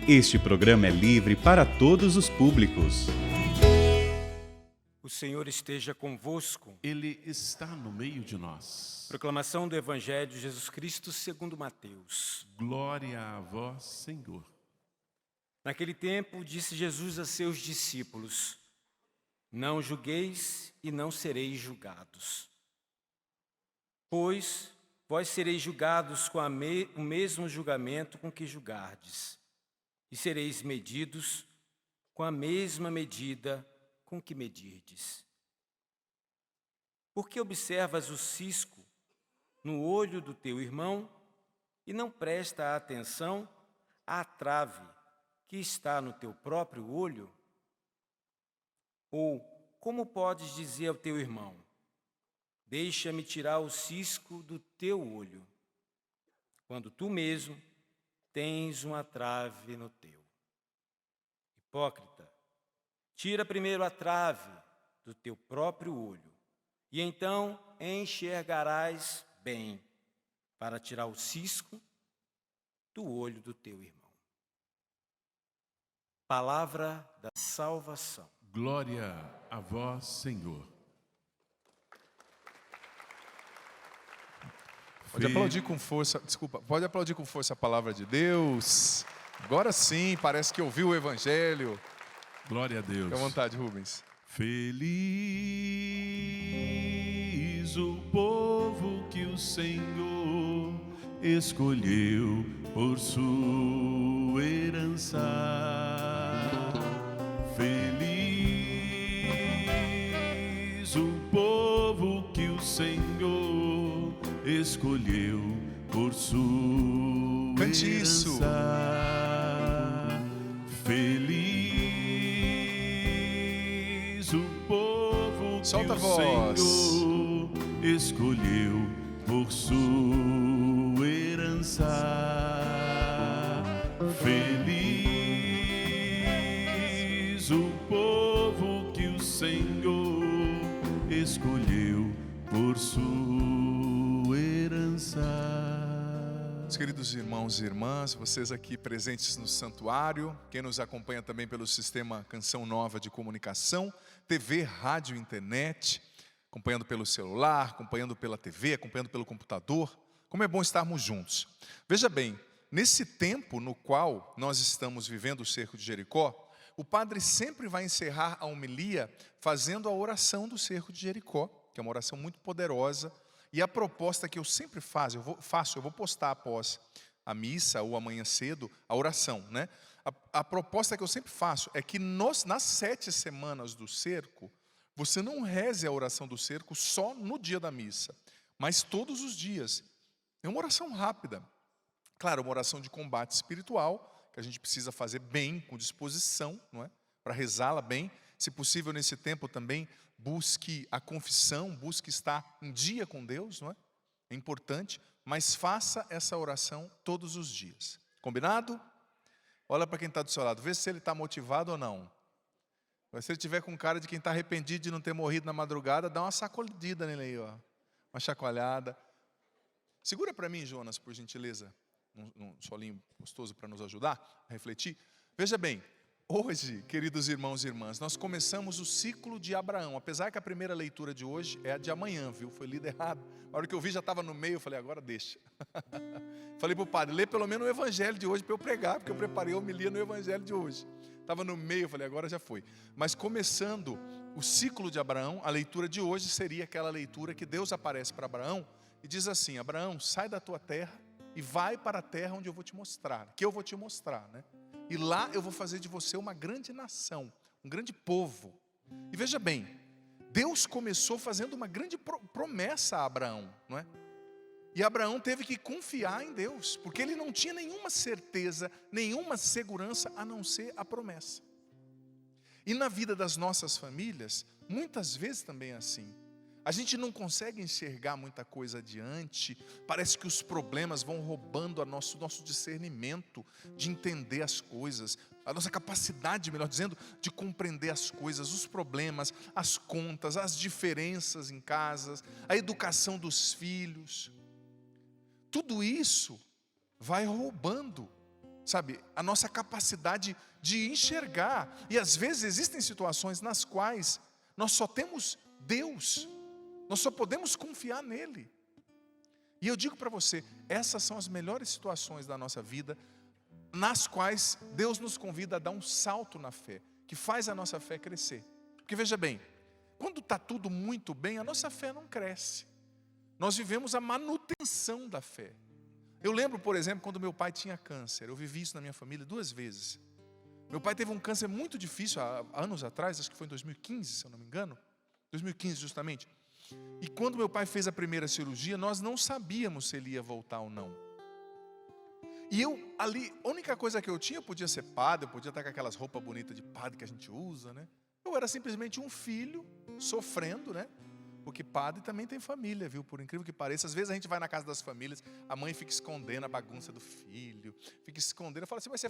Este programa é livre para todos os públicos. O Senhor esteja convosco. Ele está no meio de nós. Proclamação do Evangelho de Jesus Cristo segundo Mateus. Glória a vós, Senhor. Naquele tempo, disse Jesus a seus discípulos: Não julgueis e não sereis julgados. Pois vós sereis julgados com o mesmo julgamento com que julgardes, e sereis medidos com a mesma medida com que medirdes. Por que observas o cisco no olho do teu irmão e não presta atenção à trave que está no teu próprio olho? Ou como podes dizer ao teu irmão: deixa-me tirar o cisco do teu olho, quando tu mesmo tens uma trave no teu? Hipócrita, tira primeiro a trave do teu próprio olho, e então enxergarás bem para tirar o cisco do olho do teu irmão. Palavra da salvação. Glória a vós, Senhor. Pode aplaudir com força, pode aplaudir com força a palavra de Deus. Agora sim, parece que ouviu o Evangelho. Glória a Deus. Fique à vontade, Rubens. Feliz o povo que o Senhor escolheu por sua herança. Feliz o povo que o Senhor escolheu por sua Cante herança. isso. Feliz o povo Solta que a voz. o Senhor escolheu por sua herança. Feliz o povo que o Senhor escolheu por sua herança. Meus queridos irmãos e irmãs, vocês aqui presentes no santuário, quem nos acompanha também pelo sistema Canção Nova de Comunicação, TV, rádio, internet, acompanhando pelo celular, acompanhando pela TV, acompanhando pelo computador, como é bom estarmos juntos. Veja bem, nesse tempo no qual nós estamos vivendo o cerco de Jericó, o padre sempre vai encerrar a homilia fazendo a oração do cerco de Jericó, que é uma oração muito poderosa. E a proposta que eu sempre faço, eu vou postar após a missa ou amanhã cedo, a oração, né? A proposta que eu sempre faço é que nas 7 semanas do cerco, você não reze a oração do cerco só no dia da missa, mas todos os dias. É uma oração rápida. Claro, uma oração de combate espiritual, que a gente precisa fazer bem, com disposição, não é? Para rezá-la bem. Se possível, nesse tempo também, busque a confissão, busque estar em dia com Deus, não é? É importante, mas faça essa oração todos os dias. Combinado? Olha para quem está do seu lado, vê se ele está motivado ou não. Mas se ele tiver com cara de quem está arrependido de não ter morrido na madrugada, dá uma sacudida nele aí, ó. Uma chacoalhada. Segura para mim, Jonas, por gentileza, um solinho gostoso para nos ajudar a refletir. Veja bem, hoje, queridos irmãos e irmãs, nós começamos o ciclo de Abraão. Apesar que a primeira leitura de hoje é a de amanhã, viu? Foi lida errado. A hora que eu vi já estava no meio, eu falei, agora deixa. Falei para o padre, lê pelo menos o evangelho de hoje para eu pregar, porque eu preparei a homilia no evangelho de hoje. Estava no meio, eu falei, agora já foi. Mas começando o ciclo de Abraão, a leitura de hoje seria aquela leitura que Deus aparece para Abraão e diz assim: Abraão, sai da tua terra e vai para a terra onde eu vou te mostrar, que eu vou te mostrar, né? E lá eu vou fazer de você uma grande nação, um grande povo. E veja bem, Deus começou fazendo uma grande promessa a Abraão, não é? E Abraão teve que confiar em Deus, porque ele não tinha nenhuma certeza, nenhuma segurança a não ser a promessa. E na vida das nossas famílias, muitas vezes também é assim. A gente não consegue enxergar muita coisa adiante, parece que os problemas vão roubando nosso discernimento de entender as coisas, a nossa capacidade, melhor dizendo, de compreender as coisas, os problemas, as contas, as diferenças em casas, a educação dos filhos. tudo isso vai roubando, sabe, a nossa capacidade de enxergar. E às vezes existem situações nas quais nós só temos Deus, nós só podemos confiar nele. E eu digo para você, essas são as melhores situações da nossa vida, nas quais Deus nos convida a dar um salto na fé, que faz a nossa fé crescer. Porque veja bem, quando está tudo muito bem, a nossa fé não cresce. Nós vivemos a manutenção da fé. Eu lembro, por exemplo, quando meu pai tinha câncer. Eu vivi isso na minha família 2 vezes. Meu pai teve um câncer muito difícil há anos atrás, acho que foi em 2015, se eu não me engano. 2015 justamente. E quando meu pai fez a primeira cirurgia, nós não sabíamos se ele ia voltar ou não. E eu ali, a única coisa que eu tinha, eu podia ser padre, eu podia estar com aquelas roupas bonitas de padre que a gente usa, né? Eu era simplesmente um filho sofrendo, né? Porque padre também tem família, viu? Por incrível que pareça. Às vezes a gente vai na casa das famílias, a mãe fica escondendo a bagunça do filho, fica escondendo. Eu falo assim, mas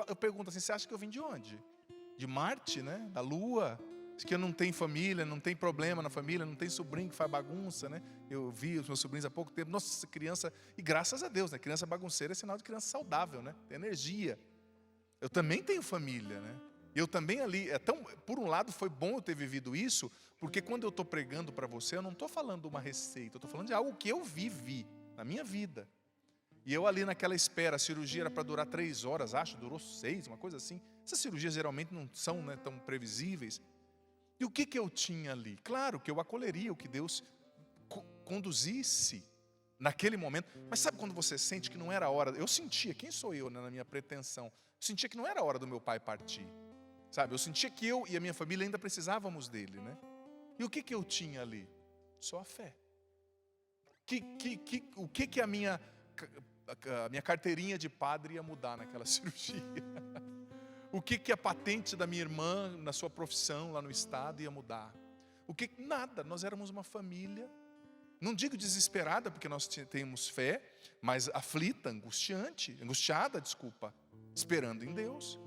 eu pergunto assim, você acha que eu vim de onde? De Marte, né? Da Lua? Acho que eu não tenho família, não tem problema na família, não tem sobrinho que faz bagunça, né? Eu vi os meus sobrinhos há pouco tempo, nossa, criança, e graças a Deus, né? Criança bagunceira é sinal de criança saudável, né? Tem energia. Eu também tenho família, né? Eu também ali, por um lado foi bom eu ter vivido isso, porque quando eu estou pregando para você, eu não estou falando de uma receita, eu estou falando de algo que eu vivi na minha vida. E eu ali naquela espera, a cirurgia era para durar 3 horas, acho, durou 6, uma coisa assim. Essas cirurgias geralmente não são, né, tão previsíveis. E o que eu tinha ali? Claro que eu acolheria o que Deus conduzisse naquele momento. Mas sabe quando você sente que não era a hora? Eu sentia, quem sou eu, né, na minha pretensão? Eu sentia que não era a hora do meu pai partir. Sabe, eu sentia que eu e a minha família ainda precisávamos dele, né? E o que eu tinha ali? Só a fé. O que a minha carteirinha de padre ia mudar naquela cirurgia? O que a patente da minha irmã na sua profissão lá no estado ia mudar? Nada, nós éramos uma família, não digo desesperada, porque nós temos fé, mas aflita, angustiada, esperando em Deus.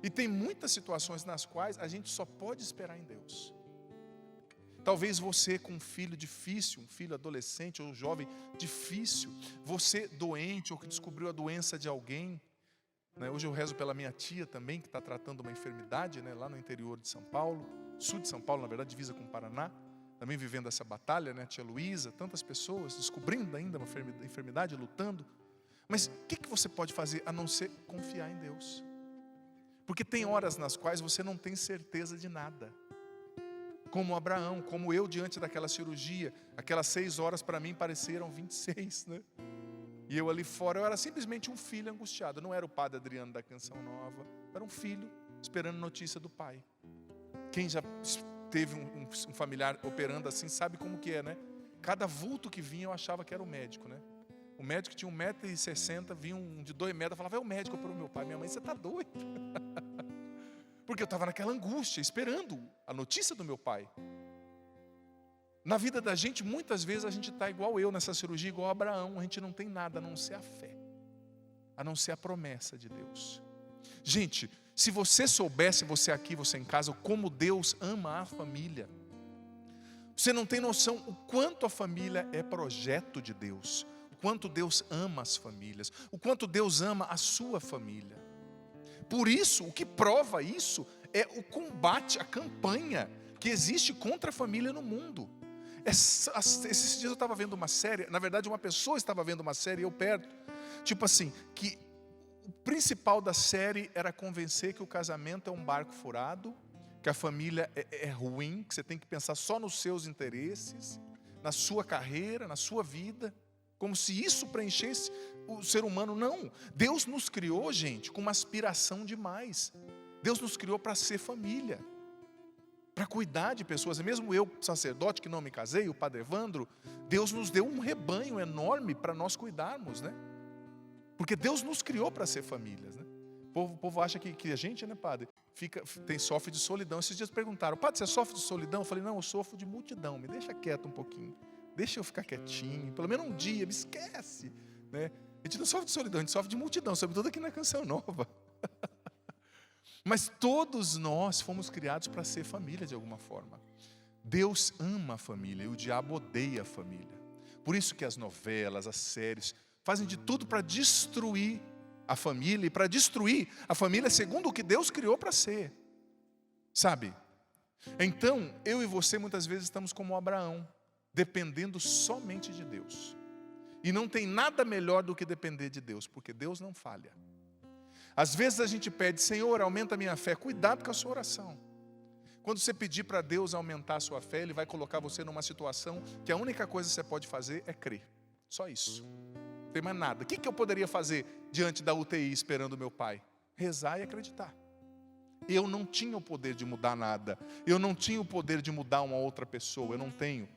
E tem muitas situações nas quais a gente só pode esperar em Deus. Talvez você com um filho difícil, um filho adolescente ou jovem difícil, você doente ou que descobriu a doença de alguém, né? Hoje eu rezo pela minha tia também, que está tratando uma enfermidade, né, lá no interior de São Paulo, sul de São Paulo, na verdade, divisa com o Paraná, também vivendo essa batalha, né, a tia Luísa, tantas pessoas descobrindo ainda uma enfermidade, lutando. Mas o que você pode fazer a não ser confiar em Deus? Porque tem horas nas quais você não tem certeza de nada. Como Abraão, como eu diante daquela cirurgia, aquelas 6 horas para mim pareceram 26, né? E eu ali fora, eu era simplesmente um filho angustiado. Eu não era o padre Adriano da Canção Nova, eu era um filho esperando notícia do pai. Quem já teve um familiar operando assim sabe como que é, né? Cada vulto que vinha eu achava que era o médico, né? O médico tinha 1,60 m, vinha um de 2 metros, eu falava, é o médico para o meu pai. Minha mãe, você está doido? Porque eu estava naquela angústia, esperando a notícia do meu pai. Na vida da gente, muitas vezes a gente está igual eu nessa cirurgia, igual a Abraão. A gente não tem nada a não ser a fé, a não ser a promessa de Deus. Gente, se você soubesse, você aqui, você em casa, como Deus ama a família, você não tem noção o quanto a família é projeto de Deus, o quanto Deus ama as famílias, o quanto Deus ama a sua família. Por isso, o que prova isso é o combate, a campanha que existe contra a família no mundo. Esses dias eu estava vendo uma série, na verdade uma pessoa estava vendo uma série, eu perto, tipo assim, que o principal da série era convencer que o casamento é um barco furado, que a família é ruim, que você tem que pensar só nos seus interesses, na sua carreira, na sua vida, como se isso preenchesse o ser humano. Não, Deus nos criou, gente, com uma aspiração demais. Deus nos criou para ser família, para cuidar de pessoas. E mesmo eu, sacerdote que não me casei, o padre Evandro, Deus nos deu um rebanho enorme para nós cuidarmos, né? Porque Deus nos criou para ser famílias, né? O povo acha que a gente, né, padre, sofre de solidão. Esses dias perguntaram, padre, você sofre de solidão? Eu falei, não, eu sofro de multidão, me deixa quieto um pouquinho. Deixa eu ficar quietinho, pelo menos um dia, me esquece, né? A gente não sofre de solidão, a gente sofre de multidão, sobretudo aqui na Canção Nova. Mas todos nós fomos criados para ser família de alguma forma. Deus ama a família e o diabo odeia a família. Por isso que as novelas, as séries, fazem de tudo para destruir a família, e para destruir a família segundo o que Deus criou para ser. Sabe? Então, eu e você muitas vezes estamos como Abraão, dependendo somente de Deus. E não tem nada melhor do que depender de Deus, porque Deus não falha. Às vezes a gente pede, Senhor, aumenta a minha fé. Cuidado com a sua oração. Quando você pedir para Deus aumentar a sua fé, Ele vai colocar você numa situação que a única coisa que você pode fazer é crer. Só isso. Não tem mais nada. O que eu poderia fazer diante da UTI esperando meu pai? Rezar e acreditar. Eu não tinha o poder de mudar nada. Eu não tinha o poder de mudar uma outra pessoa. Eu não tenho.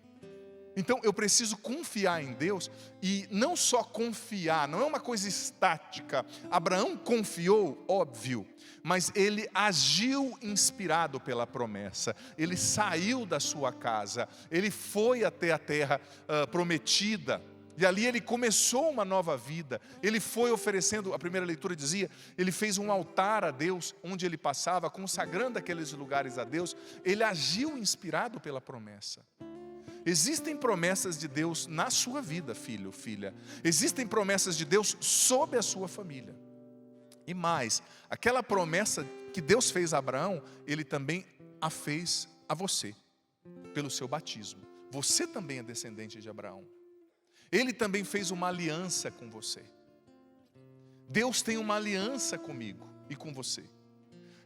Então eu preciso confiar em Deus, e não só confiar, não é uma coisa estática. Abraão confiou, óbvio, mas ele agiu inspirado pela promessa. Ele saiu da sua casa, ele foi até a terra prometida, e ali ele começou uma nova vida. Ele foi oferecendo, a primeira leitura dizia, ele fez um altar a Deus, onde ele passava, consagrando aqueles lugares a Deus. Ele agiu inspirado pela promessa. Existem promessas de Deus na sua vida, filho, filha. Existem promessas de Deus sobre a sua família. E mais, aquela promessa que Deus fez a Abraão, Ele também a fez a você, pelo seu batismo. Você também é descendente de Abraão. Ele também fez uma aliança com você. Deus tem uma aliança comigo e com você.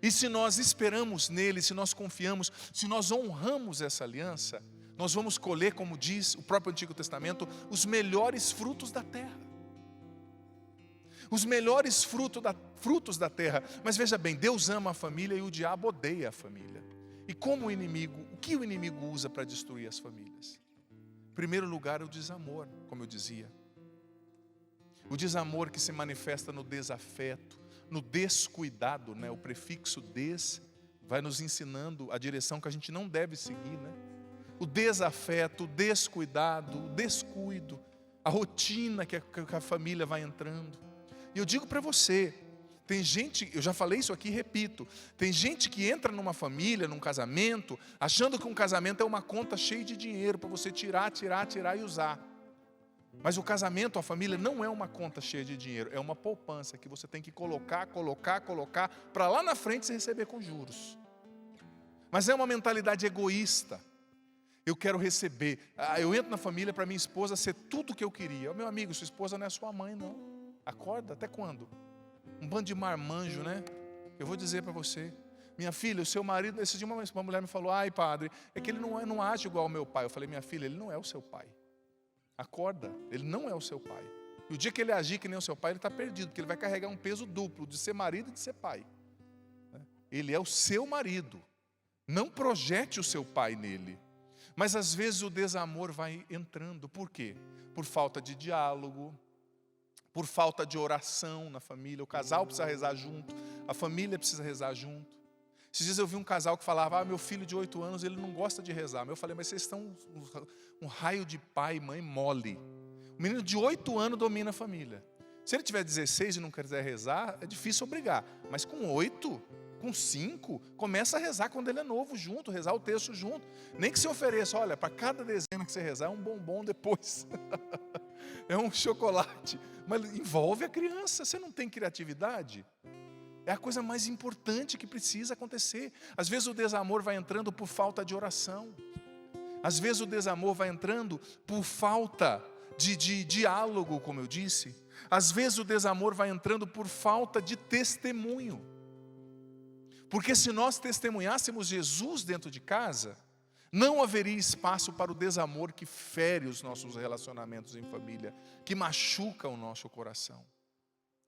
E se nós esperamos nele, se nós confiamos, se nós honramos essa aliança, nós vamos colher, como diz o próprio Antigo Testamento, os frutos da terra. Os melhores frutos da terra. Mas veja bem, Deus ama a família e o diabo odeia a família. E como o que o inimigo usa para destruir as famílias? Em primeiro lugar, é o desamor, como eu dizia. O desamor que se manifesta no desafeto, no descuidado, né? O prefixo des vai nos ensinando a direção que a gente não deve seguir, né? O desafeto, o descuidado, o descuido, a rotina que a família vai entrando. E eu digo para você, tem gente, eu já falei isso aqui e repito, tem gente que entra numa família, num casamento, achando que um casamento é uma conta cheia de dinheiro para você tirar e usar. Mas o casamento, a família, não é uma conta cheia de dinheiro, é uma poupança que você tem que colocar, para lá na frente você receber com juros. Mas é uma mentalidade egoísta. Eu quero receber, eu entro na família para minha esposa ser tudo o que eu queria. Meu amigo, sua esposa não é sua mãe, não. Acorda, até quando? Um bando de marmanjo, né? Eu vou dizer para você, minha filha, o seu marido, esse dia uma mulher me falou, ai padre, é que ele não age igual ao meu pai. Eu falei, minha filha, ele não é o seu pai. Acorda, ele não é o seu pai. E o dia que ele agir que nem o seu pai, ele está perdido, porque ele vai carregar um peso duplo, de ser marido e de ser pai. Ele é o seu marido. Não projete o seu pai nele. Mas às vezes o desamor vai entrando. Por quê? Por falta de diálogo, por falta de oração na família. O casal precisa rezar junto, a família precisa rezar junto. Esses dias eu vi um casal que falava, meu filho de 8 anos, ele não gosta de rezar. Eu falei, mas vocês estão um raio de pai e mãe mole. O menino de 8 anos domina a família. Se ele tiver 16 e não quiser rezar, é difícil obrigar. Mas com 8, com 5, começa a rezar quando ele é novo junto, rezar o texto junto. Nem que se ofereça, olha, para cada dezena que você rezar, é um bombom depois. É um chocolate. Mas envolve a criança, você não tem criatividade? É a coisa mais importante que precisa acontecer. Às vezes o desamor vai entrando por falta de oração. Às vezes o desamor vai entrando por falta de diálogo, como eu disse. Às vezes o desamor vai entrando por falta de testemunho. Porque se nós testemunhássemos Jesus dentro de casa, não haveria espaço para o desamor que fere os nossos relacionamentos em família, que machuca o nosso coração.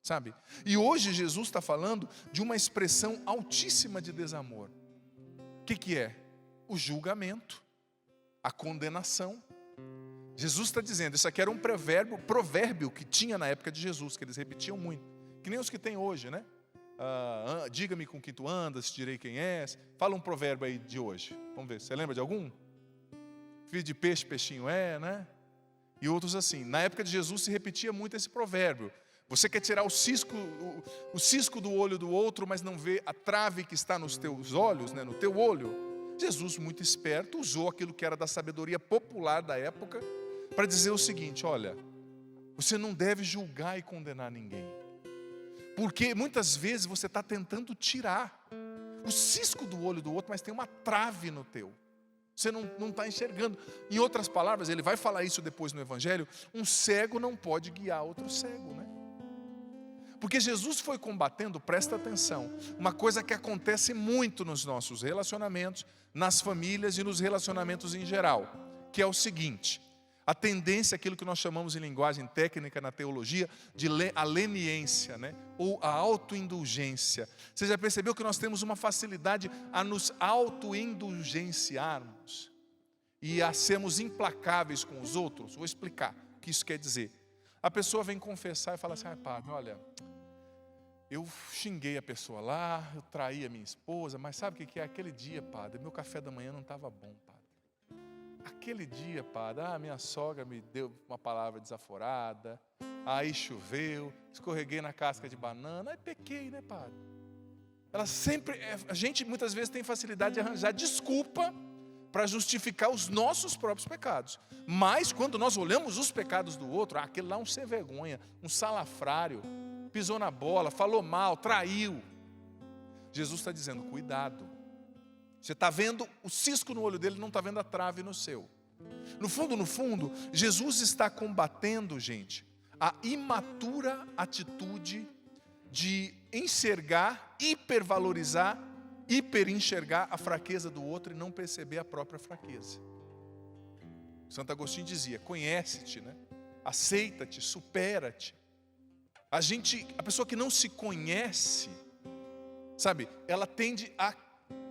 Sabe? E hoje Jesus está falando de uma expressão altíssima de desamor. O que é? O julgamento, a condenação. Jesus está dizendo, isso aqui era um provérbio que tinha na época de Jesus, que eles repetiam muito, que nem os que tem hoje, né? Diga-me com quem tu andas, direi quem és. Fala um provérbio aí de hoje, vamos ver, você lembra de algum? Filho de peixe, peixinho é, né? E outros assim. Na época de Jesus se repetia muito esse provérbio. Você quer tirar o cisco do olho do outro, mas não vê a trave que está nos teus olhos, né, no teu olho. Jesus, muito esperto, usou aquilo que era da sabedoria popular da época para dizer o seguinte, olha, Você não deve julgar e condenar ninguém. Porque muitas vezes você está tentando tirar o cisco do olho do outro, mas tem uma trave no teu. Você não está enxergando. Em outras palavras, ele vai falar isso depois no Evangelho, um cego não pode guiar outro cego, né? Porque Jesus foi combatendo, presta atenção, uma coisa que acontece muito nos nossos relacionamentos, nas famílias e nos relacionamentos em geral, que é o seguinte: a tendência, aquilo que nós chamamos em linguagem técnica na teologia, de a leniência, né? Ou a autoindulgência. Você já percebeu que nós temos uma facilidade a nos autoindulgenciarmos e a sermos implacáveis com os outros? Vou explicar o que isso quer dizer. A pessoa vem confessar e fala assim: padre, olha, eu xinguei a pessoa lá, eu traí a minha esposa, mas sabe o que é? Aquele dia, padre, meu café da manhã não estava bom, padre. Aquele dia, padre, minha sogra me deu uma palavra desaforada, aí choveu, escorreguei na casca de banana, aí pequei, né, padre? A gente muitas vezes tem facilidade de arranjar desculpa para justificar os nossos próprios pecados. Mas quando nós olhamos os pecados do outro, aquele lá é um sem vergonha, um salafrário, pisou na bola, falou mal, traiu. Jesus está dizendo: cuidado. Você está vendo o cisco no olho dele, não está vendo a trave no seu. No fundo, Jesus está combatendo, gente, a imatura atitude de enxergar, hipervalorizar, hiperenxergar a fraqueza do outro e não perceber a própria fraqueza. Santo Agostinho dizia: conhece-te, né? Aceita-te, supera-te. A pessoa que não se conhece, sabe, ela tende a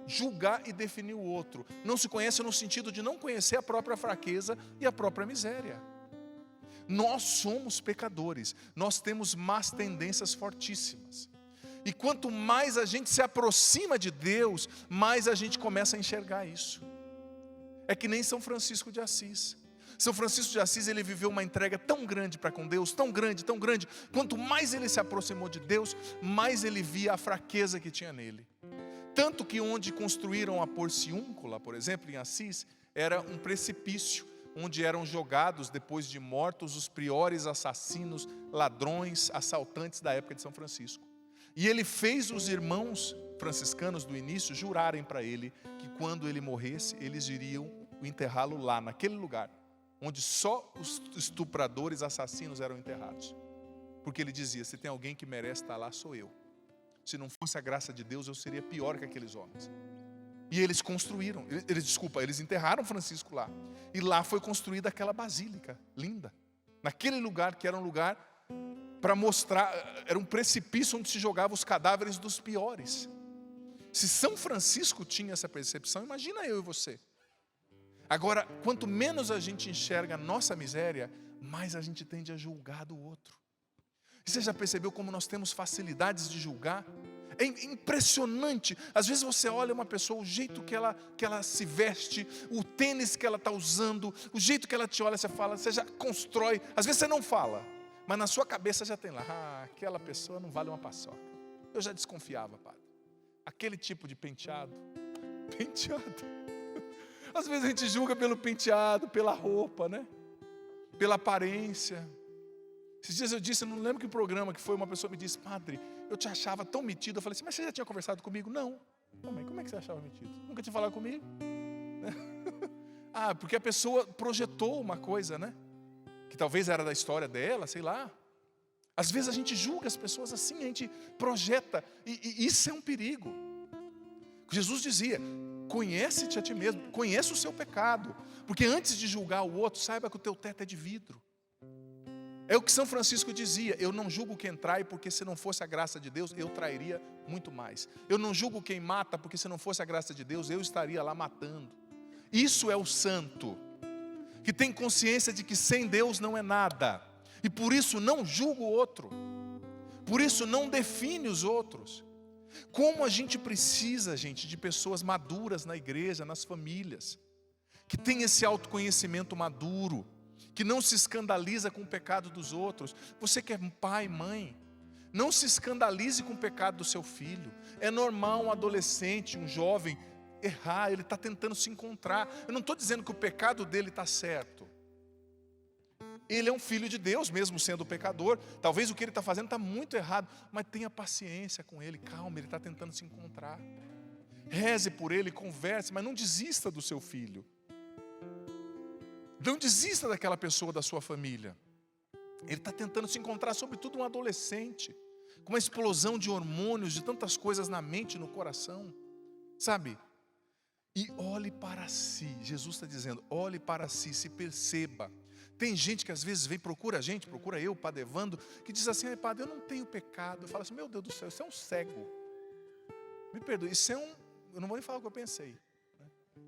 julgar e definir o outro. Não se conhece no sentido de não conhecer a própria fraqueza e a própria miséria. Nós somos pecadores, nós temos más tendências fortíssimas. E quanto mais a gente se aproxima de Deus, mais a gente começa a enxergar isso. É que nem São Francisco de Assis. São Francisco de Assis, ele viveu uma entrega tão grande para com Deus, tão grande, tão grande. Quanto mais ele se aproximou de Deus, mais ele via a fraqueza que tinha nele. Tanto que onde construíram a Porciúncula, por exemplo, em Assis, era um precipício, onde eram jogados, depois de mortos, os piores assassinos, ladrões, assaltantes da época de São Francisco. E ele fez os irmãos franciscanos do início jurarem para ele que quando ele morresse, eles iriam enterrá-lo lá, naquele lugar, onde só os estupradores, assassinos eram enterrados. Porque ele dizia: se tem alguém que merece estar lá, sou eu. Se não fosse a graça de Deus, eu seria pior que aqueles homens. E eles construíram, eles enterraram Francisco lá. E lá foi construída aquela basílica linda. Naquele lugar que era um lugar para mostrar, era um precipício onde se jogavam os cadáveres dos piores. Se São Francisco tinha essa percepção, imagina eu e você. Agora, quanto menos a gente enxerga a nossa miséria, mais a gente tende a julgar do outro. Você já percebeu como nós temos facilidades de julgar? É impressionante. Às vezes você olha uma pessoa, o jeito que ela se veste, o tênis que ela está usando, o jeito que ela te olha, você fala, você já constrói. Às vezes você não fala, mas na sua cabeça já tem lá: aquela pessoa não vale uma paçoca. Eu já desconfiava, padre. Aquele tipo de penteado. Às vezes a gente julga pelo penteado, pela roupa, né? Pela aparência. Esses dias eu disse, eu não lembro que programa que foi, uma pessoa me disse: padre, eu te achava tão metido. Eu falei assim: mas você já tinha conversado comigo? Não. Como é que você achava metido? Nunca tinha falado comigo? Porque a pessoa projetou uma coisa, né? Que talvez era da história dela, sei lá. Às vezes a gente julga as pessoas assim, a gente projeta, e isso é um perigo. Jesus dizia: conhece-te a ti mesmo, conheça o seu pecado, porque antes de julgar o outro, saiba que o teu teto é de vidro. É o que São Francisco dizia: eu não julgo quem trai, porque se não fosse a graça de Deus, eu trairia muito mais. Eu não julgo quem mata, porque se não fosse a graça de Deus, eu estaria lá matando. Isso é o santo, que tem consciência de que sem Deus não é nada, e por isso não julga o outro, por isso não define os outros. Como a gente precisa, gente, de pessoas maduras na igreja, nas famílias, que tem esse autoconhecimento maduro, que não se escandaliza com o pecado dos outros. Você que é pai, mãe, não se escandalize com o pecado do seu filho. É normal um adolescente, um jovem errar, ele está tentando se encontrar. Eu não estou dizendo que o pecado dele está certo. Ele é um filho de Deus, mesmo sendo pecador. Talvez o que ele está fazendo está muito errado, mas tenha paciência com ele, calma, ele está tentando se encontrar. Reze por ele, converse, mas não desista do seu filho. Não desista daquela pessoa da sua família. Ele está tentando se encontrar, sobretudo um adolescente, com uma explosão de hormônios, de tantas coisas na mente e no coração. Sabe? E olhe para si. Jesus está dizendo, olhe para si, se perceba. Tem gente que às vezes vem, procura a gente, procura eu, Padre Evandro, que diz assim, Padre, eu não tenho pecado. Eu falo assim, meu Deus do céu, isso é um cego. Me perdoe, isso é eu não vou nem falar o que eu pensei.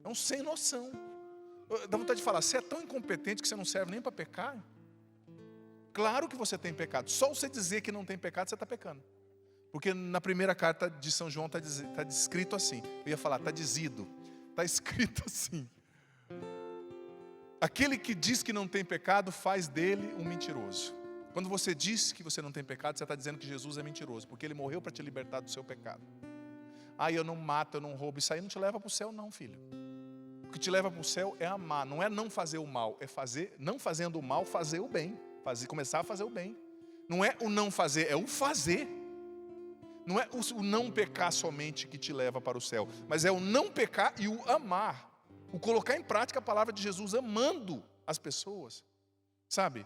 É um sem noção. Dá vontade de falar, você é tão incompetente que você não serve nem para pecar? Claro que você tem pecado. Só você dizer que não tem pecado, você está pecando. Porque na primeira carta de São João está descrito assim. Eu ia falar, está dizido. Está escrito assim. Aquele que diz que não tem pecado faz dele um mentiroso. Quando você diz que você não tem pecado, você está dizendo que Jesus é mentiroso. Porque ele morreu para te libertar do seu pecado. Eu não mato, eu não roubo. Isso aí não te leva para o céu não, filho. O que te leva para o céu é amar. Não é não fazer o mal. É fazer, não fazendo o mal, fazer o bem. Começar a fazer o bem. Não é o não fazer, é o fazer. Não é o não pecar somente que te leva para o céu, mas é o não pecar e o amar. O colocar em prática a palavra de Jesus, amando as pessoas. Sabe?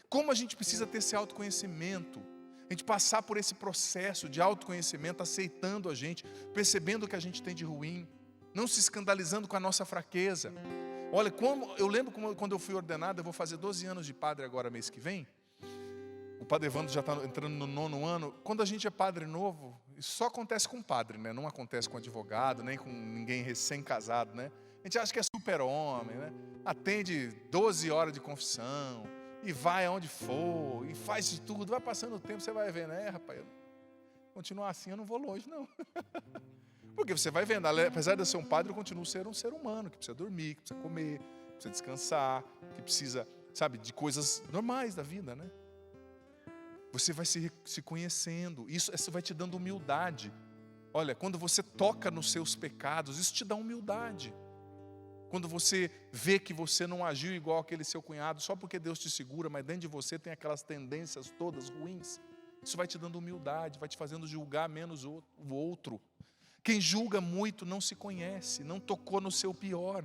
Como a gente precisa ter esse autoconhecimento. A gente passar por esse processo de autoconhecimento, aceitando a gente, percebendo o que a gente tem de ruim, não se escandalizando com a nossa fraqueza. Olha, eu lembro quando eu fui ordenado, eu vou fazer 12 anos de padre agora mês que vem. O Padre Evandro já está entrando no 9º ano. Quando a gente é padre novo, isso só acontece com padre, né? Não acontece com advogado, nem com ninguém recém-casado, né? A gente acha que é super-homem, né? Atende 12 horas de confissão, e vai aonde for, e faz de tudo. Vai passando o tempo, você vai vendo, rapaz, continuar assim eu não vou longe, não. Porque você vai vendo, apesar de eu ser um padre, eu continuo sendo um ser humano, que precisa dormir, que precisa comer, que precisa descansar, que precisa, sabe, de coisas normais da vida, né? Você vai se conhecendo, isso vai te dando humildade. Olha, quando você toca nos seus pecados, isso te dá humildade. Quando você vê que você não agiu igual aquele seu cunhado, só porque Deus te segura, mas dentro de você tem aquelas tendências todas ruins, isso vai te dando humildade, vai te fazendo julgar menos o outro. Quem julga muito não se conhece, não tocou no seu pior,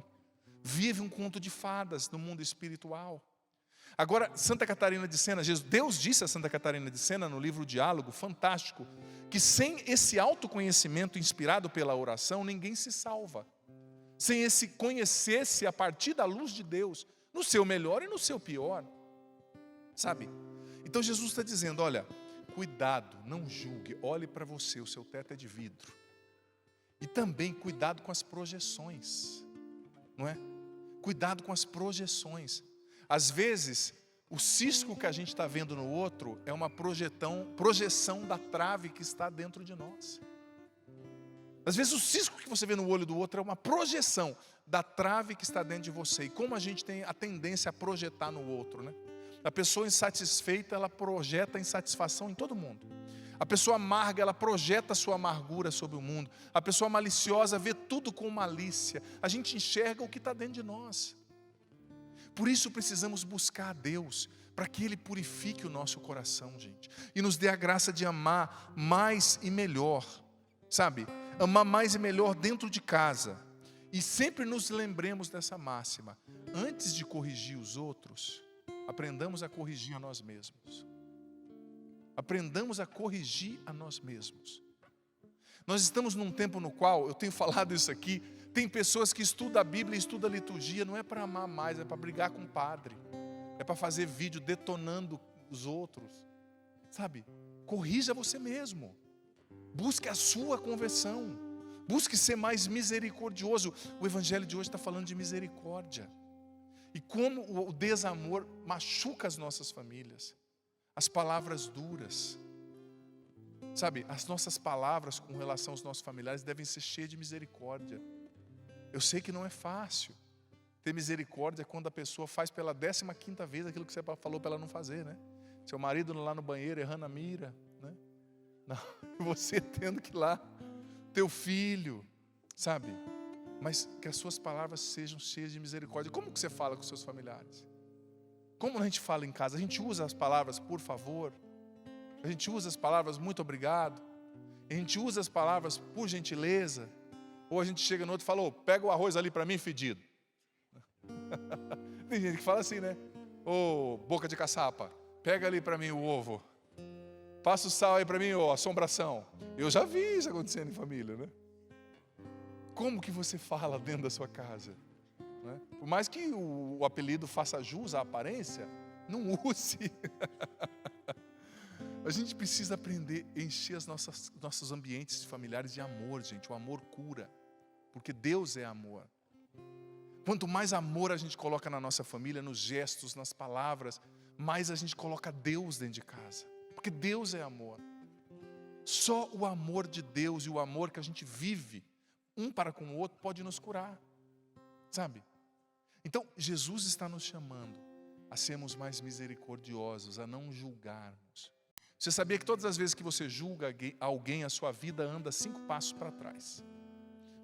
vive um conto de fadas no mundo espiritual. Agora, Santa Catarina de Sena, Deus disse a Santa Catarina de Sena no livro Diálogo, fantástico, que sem esse autoconhecimento inspirado pela oração, ninguém se salva. Sem esse conhecer-se a partir da luz de Deus, no seu melhor e no seu pior. Sabe? Então Jesus está dizendo, olha, cuidado, não julgue, olhe para você, o seu teto é de vidro. E também cuidado com as projeções, não é? Cuidado com as projeções. Às vezes, o cisco que a gente está vendo no outro é uma projeção da trave que está dentro de nós. Às vezes o cisco que você vê no olho do outro é uma projeção da trave que está dentro de você. E como a gente tem a tendência a projetar no outro, né? A pessoa insatisfeita, ela projeta a insatisfação em todo mundo. A pessoa amarga, ela projeta a sua amargura sobre o mundo. A pessoa maliciosa vê tudo com malícia. A gente enxerga o que está dentro de nós. Por isso precisamos buscar a Deus, para que Ele purifique o nosso coração, gente. E nos dê a graça de amar mais e melhor, sabe? Amar mais e melhor dentro de casa. E sempre nos lembremos dessa máxima. Antes de corrigir os outros, aprendamos a corrigir a nós mesmos. Aprendamos a corrigir a nós mesmos. Nós estamos num tempo no qual, eu tenho falado isso aqui, tem pessoas que estudam a Bíblia e estudam a liturgia, não é para amar mais, é para brigar com o padre. É para fazer vídeo detonando os outros. Sabe? Corrija você mesmo. Busque a sua conversão. Busque ser mais misericordioso. O Evangelho de hoje está falando de misericórdia. E como o desamor machuca as nossas famílias. As palavras duras. Sabe, as nossas palavras com relação aos nossos familiares devem ser cheias de misericórdia. Eu sei que não é fácil ter misericórdia quando a pessoa faz pela 15ª vez aquilo que você falou para ela não fazer, né? Seu marido lá no banheiro errando a mira, né? Não, você tendo que ir lá, teu filho, sabe? Mas que as suas palavras sejam cheias de misericórdia. Como que você fala com seus familiares? Como a gente fala em casa? A gente usa as palavras por favor, a gente usa as palavras muito obrigado, a gente usa as palavras por gentileza, ou a gente chega no outro e fala, pega o arroz ali para mim fedido. Tem gente que fala assim, né? Boca de caçapa, pega ali para mim o ovo, passa o sal aí para mim, assombração. Eu já vi isso acontecendo em família, né? Como que você fala dentro da sua casa? Né? Por mais que o apelido faça jus à aparência, não use. A gente precisa aprender a encher nossos ambientes familiares de amor, gente. O amor cura, porque Deus é amor. Quanto mais amor a gente coloca na nossa família, nos gestos, nas palavras, mais a gente coloca Deus dentro de casa, porque Deus é amor. Só o amor de Deus e o amor que a gente vive um para com o outro pode nos curar, sabe? Então, Jesus está nos chamando a sermos mais misericordiosos, a não julgarmos. Você sabia que todas as vezes que você julga alguém, a sua vida anda 5 passos para trás?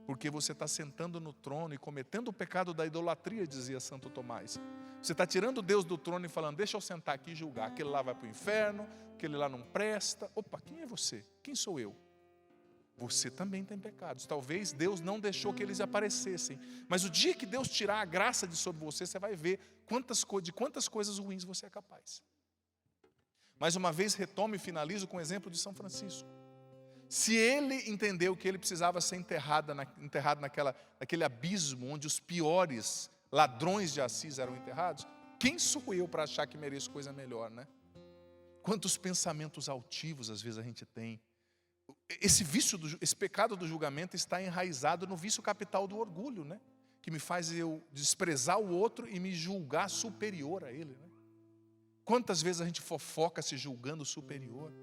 Porque você está sentando no trono e cometendo o pecado da idolatria, dizia Santo Tomás. Você está tirando Deus do trono e falando, deixa eu sentar aqui e julgar. Aquele lá vai para o inferno, aquele lá não presta. Opa, quem é você? Quem sou eu? Você também tem pecados. Talvez Deus não deixou que eles aparecessem. Mas o dia que Deus tirar a graça de sobre você, você vai ver de quantas coisas ruins você é capaz. Mais uma vez, retomo e finalizo com o exemplo de São Francisco. Se ele entendeu que ele precisava ser enterrado naquele abismo onde os piores ladrões de Assis eram enterrados, quem sou eu para achar que mereço coisa melhor, né? Quantos pensamentos altivos às vezes a gente tem. Esse pecado do julgamento está enraizado no vício capital do orgulho, né? Que me faz eu desprezar o outro e me julgar superior a ele, né? Quantas vezes a gente fofoca se julgando superior?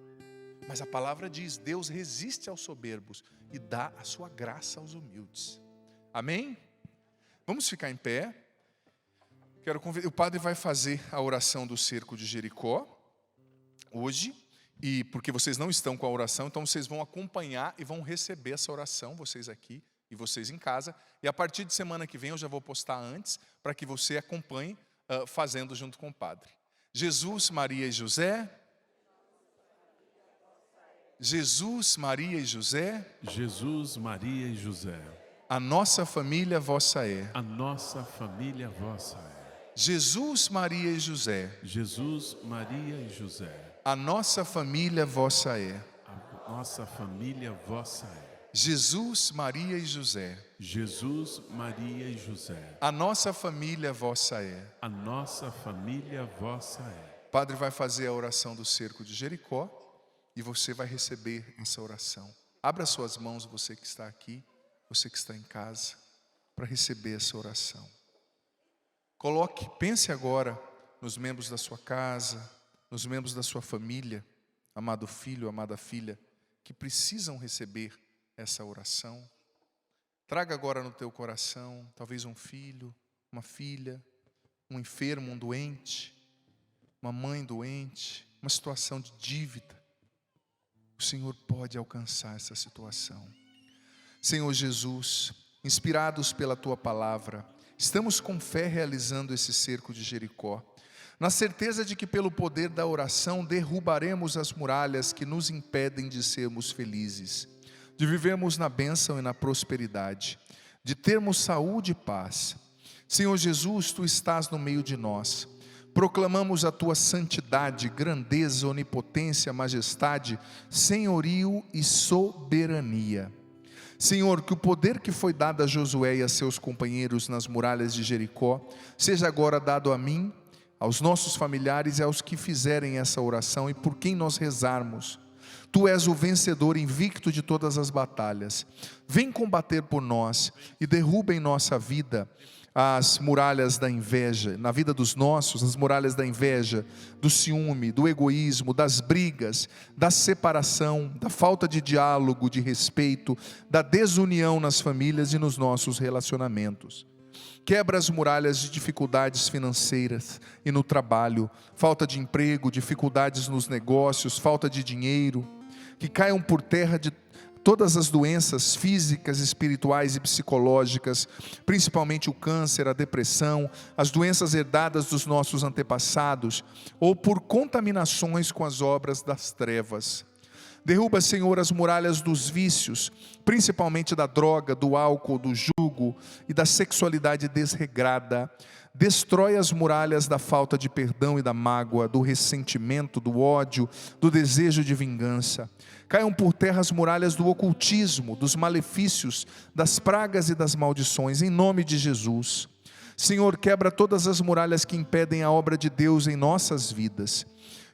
Mas a palavra diz, Deus resiste aos soberbos e dá a sua graça aos humildes. Amém? Vamos ficar em pé. O padre vai fazer a oração do cerco de Jericó hoje. E porque vocês não estão com a oração, então vocês vão acompanhar e vão receber essa oração, vocês aqui e vocês em casa. E a partir de semana que vem eu já vou postar antes, para que você acompanhe fazendo junto com o padre. Jesus, Maria e José. Jesus, Maria e José. Jesus, Maria e José. A nossa família vossa é. A nossa família vossa é. Jesus, Maria e José. Jesus, Maria e José. A nossa família vossa é. A nossa família vossa é. Jesus, Maria e José. Jesus, Maria e José. A nossa família vossa é. A nossa família vossa é. O padre vai fazer a oração do cerco de Jericó e você vai receber essa oração. Abra suas mãos, você que está aqui, você que está em casa, para receber essa oração. Pense agora nos membros da sua casa, nos membros da sua família, amado filho, amada filha, que precisam receber essa oração. Traga agora no teu coração, talvez um filho, uma filha, um enfermo, um doente, uma mãe doente, uma situação de dívida. O Senhor pode alcançar essa situação. Senhor Jesus, inspirados pela Tua palavra, estamos com fé realizando esse cerco de Jericó, na certeza de que pelo poder da oração derrubaremos as muralhas que nos impedem de sermos felizes, de vivermos na bênção e na prosperidade, de termos saúde e paz. Senhor Jesus, Tu estás no meio de nós. Proclamamos a Tua santidade, grandeza, onipotência, majestade, senhorio e soberania. Senhor, que o poder que foi dado a Josué e a seus companheiros nas muralhas de Jericó, seja agora dado a mim, aos nossos familiares e aos que fizerem essa oração e por quem nós rezarmos. Tu és o vencedor invicto de todas as batalhas. Vem combater por nós e derruba em nossa vida as muralhas da inveja, na vida dos nossos, as muralhas da inveja, do ciúme, do egoísmo, das brigas, da separação, da falta de diálogo, de respeito, da desunião nas famílias e nos nossos relacionamentos. Quebra as muralhas de dificuldades financeiras e no trabalho, falta de emprego, dificuldades nos negócios, falta de dinheiro, que caiam por terra de todas as doenças físicas, espirituais e psicológicas, principalmente o câncer, a depressão, as doenças herdadas dos nossos antepassados, ou por contaminações com as obras das trevas. Derruba, Senhor, as muralhas dos vícios, principalmente da droga, do álcool, do jugo e da sexualidade desregrada. Destrói as muralhas da falta de perdão e da mágoa, do ressentimento, do ódio, do desejo de vingança. Caiam por terra as muralhas do ocultismo, dos malefícios, das pragas e das maldições, em nome de Jesus. Senhor, quebra todas as muralhas que impedem a obra de Deus em nossas vidas.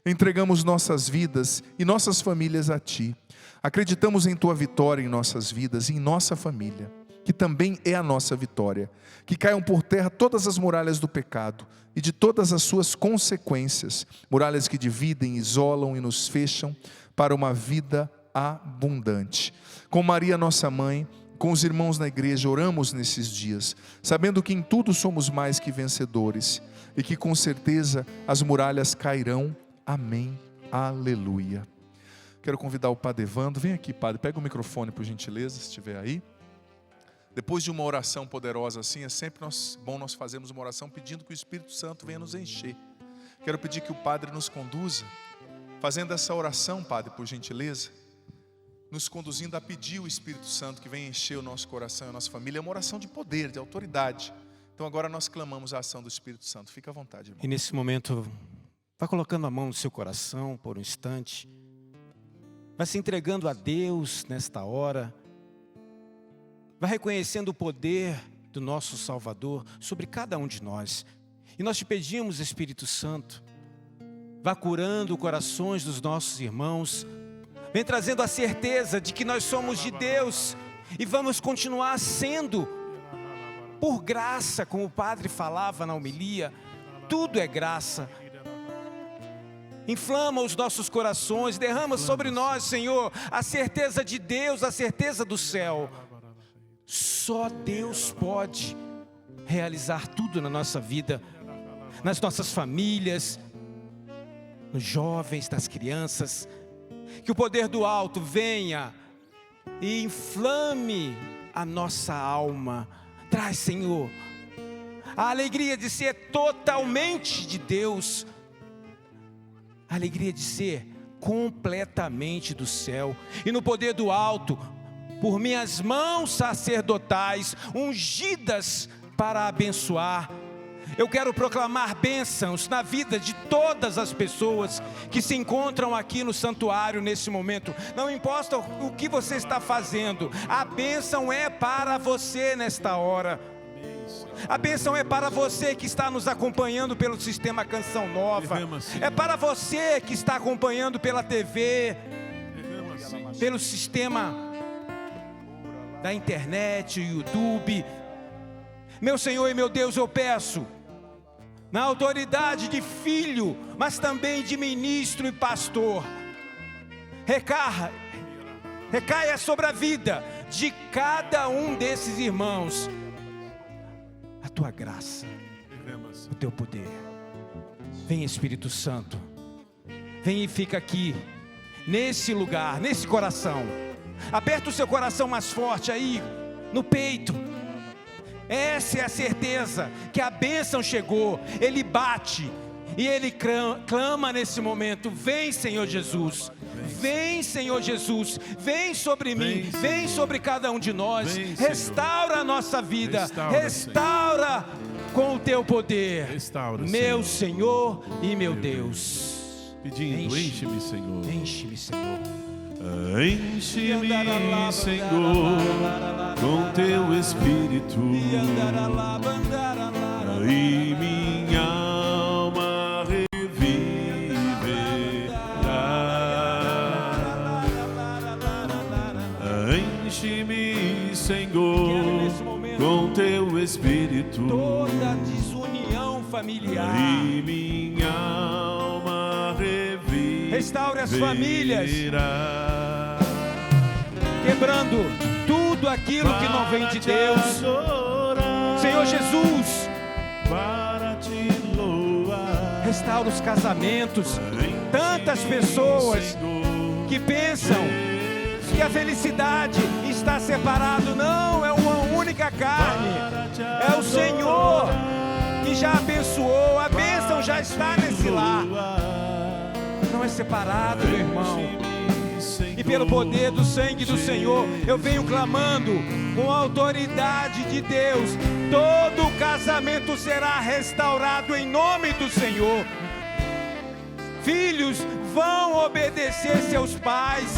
Entregamos nossas vidas e nossas famílias a Ti. Acreditamos em Tua vitória em nossas vidas e em nossa família, que também é a nossa vitória. Que caiam por terra todas as muralhas do pecado e de todas as suas consequências, muralhas que dividem, isolam e nos fecham para uma vida abundante. Com Maria, nossa mãe, com os irmãos na igreja, oramos nesses dias, sabendo que em tudo somos mais que vencedores e que com certeza as muralhas cairão. Amém. Aleluia. Quero convidar o Padre Evandro. Vem aqui, Padre, pega o microfone por gentileza, se estiver aí. Depois de uma oração poderosa assim, é sempre bom nós fazermos uma oração pedindo que o Espírito Santo venha nos encher. Quero pedir que o Padre nos conduza, fazendo essa oração, Padre, por gentileza, nos conduzindo a pedir o Espírito Santo que venha encher o nosso coração e a nossa família. É uma oração de poder, de autoridade. Então agora nós clamamos a ação do Espírito Santo. Fica à vontade, irmão. E nesse momento, vá colocando a mão no seu coração por um instante. Vai se entregando a Deus nesta hora. Vai reconhecendo o poder do nosso Salvador sobre cada um de nós. E nós te pedimos, Espírito Santo, vá curando corações dos nossos irmãos. Vem trazendo a certeza de que nós somos de Deus e vamos continuar sendo por graça, como o Padre falava na homilia. Tudo é graça. Inflama os nossos corações, derrama sobre nós, Senhor, a certeza de Deus, a certeza do céu. Só Deus pode realizar tudo na nossa vida, nas nossas famílias, nos jovens, nas crianças. Que o poder do alto venha e inflame a nossa alma. Traz, Senhor, a alegria de ser totalmente de Deus, a alegria de ser completamente do céu. E no poder do alto, por minhas mãos sacerdotais, ungidas para abençoar, eu quero proclamar bênçãos na vida de todas as pessoas que se encontram aqui no santuário nesse momento. Não importa o que você está fazendo, a bênção é para você nesta hora. A bênção é para você que está nos acompanhando pelo sistema Canção Nova. É para você que está acompanhando pela TV, pelo sistema da internet, YouTube. Meu Senhor e meu Deus, eu peço, na autoridade de filho, mas também de ministro e pastor, recaia sobre a vida de cada um desses irmãos a tua graça, o teu poder. Vem, Espírito Santo, vem e fica aqui, nesse lugar, nesse coração. Aperta o seu coração mais forte aí, no peito. Essa é a certeza que a bênção chegou. Ele bate e ele clama nesse momento: vem, Senhor Jesus. Vem, Senhor Jesus. Vem sobre mim, vem sobre cada um de nós. Restaura a nossa vida. Restaura com o teu poder, meu Senhor e meu Deus. Pedindo, enche-me, Senhor. Enche-me, Senhor. Enche-me, Senhor, com teu Espírito, e minha alma reviverá. Enche-me, Senhor, com teu Espírito, toda desunião familiar, e minha alma reviverá. Restaure as famílias, quebrando tudo aquilo que não vem de Deus. Senhor Jesus, restaura os casamentos. Tantas pessoas que pensam que a felicidade está separado, não é uma única carne, é o Senhor que já abençoou, a bênção já está nesse lar, não é separado, meu irmão. E pelo poder do sangue do Senhor, eu venho clamando com a autoridade de Deus, todo casamento será restaurado em nome do Senhor. Filhos vão obedecer seus pais,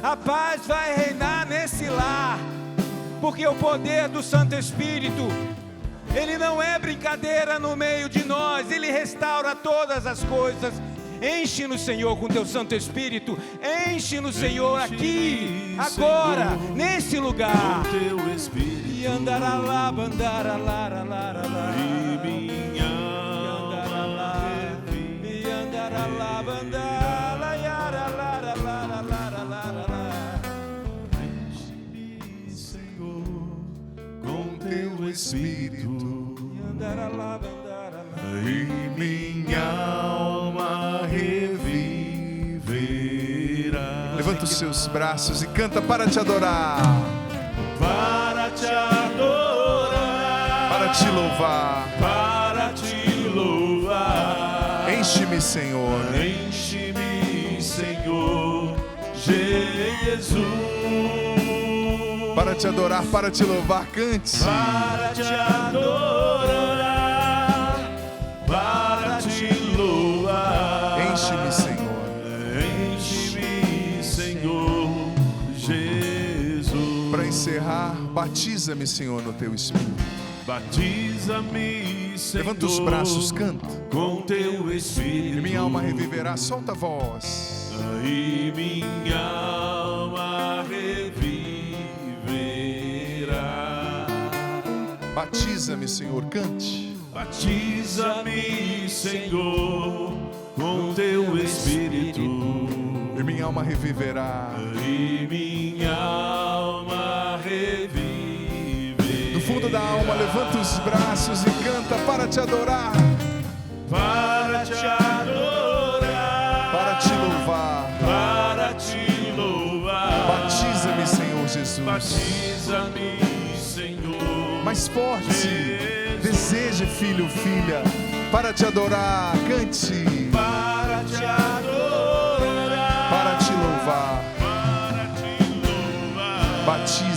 a paz vai reinar nesse lar, porque o poder do Santo Espírito, ele não é brincadeira no meio de nós, ele restaura todas as coisas. Enche-nos, Senhor, com teu Santo Espírito, enche-nos, Senhor, aqui, agora, nesse lugar. E andará lá, andará lá, e minha alma revive, e andará lá, andará, yara, lara, lara, lara, lara, lara. Enche-me, Senhor, com teu Espírito, E andará lá, andará lá. e minha alma reviverá. Levanta os seus braços e canta para te adorar, Para te adorar, para te louvar. para te louvar. Enche-me, Senhor. Enche-me, Senhor Jesus. Para te adorar, para te louvar, cante. Para te adorar, para te louvar. Enche-me, Senhor. Enche-me, Senhor Jesus. Para encerrar, batiza-me, Senhor, no teu Espírito. Batiza-me, Senhor. Levanta os braços, canta. Com teu Espírito. E minha alma reviverá, solta a voz. E minha alma reviverá. Batiza-me, Senhor, cante. Batiza-me, Senhor, com teu Espírito. E minha alma reviverá. E minha alma reviverá. Do fundo da alma, levanta os braços e canta para te adorar, Para te adorar, para te louvar. para te louvar. Batiza-me, Senhor Jesus. Batiza-me, Senhor. Mais forte. Deseje, filho, filha, para te adorar, cante. Para te adorar, Para te louvar. para te louvar. Batiza.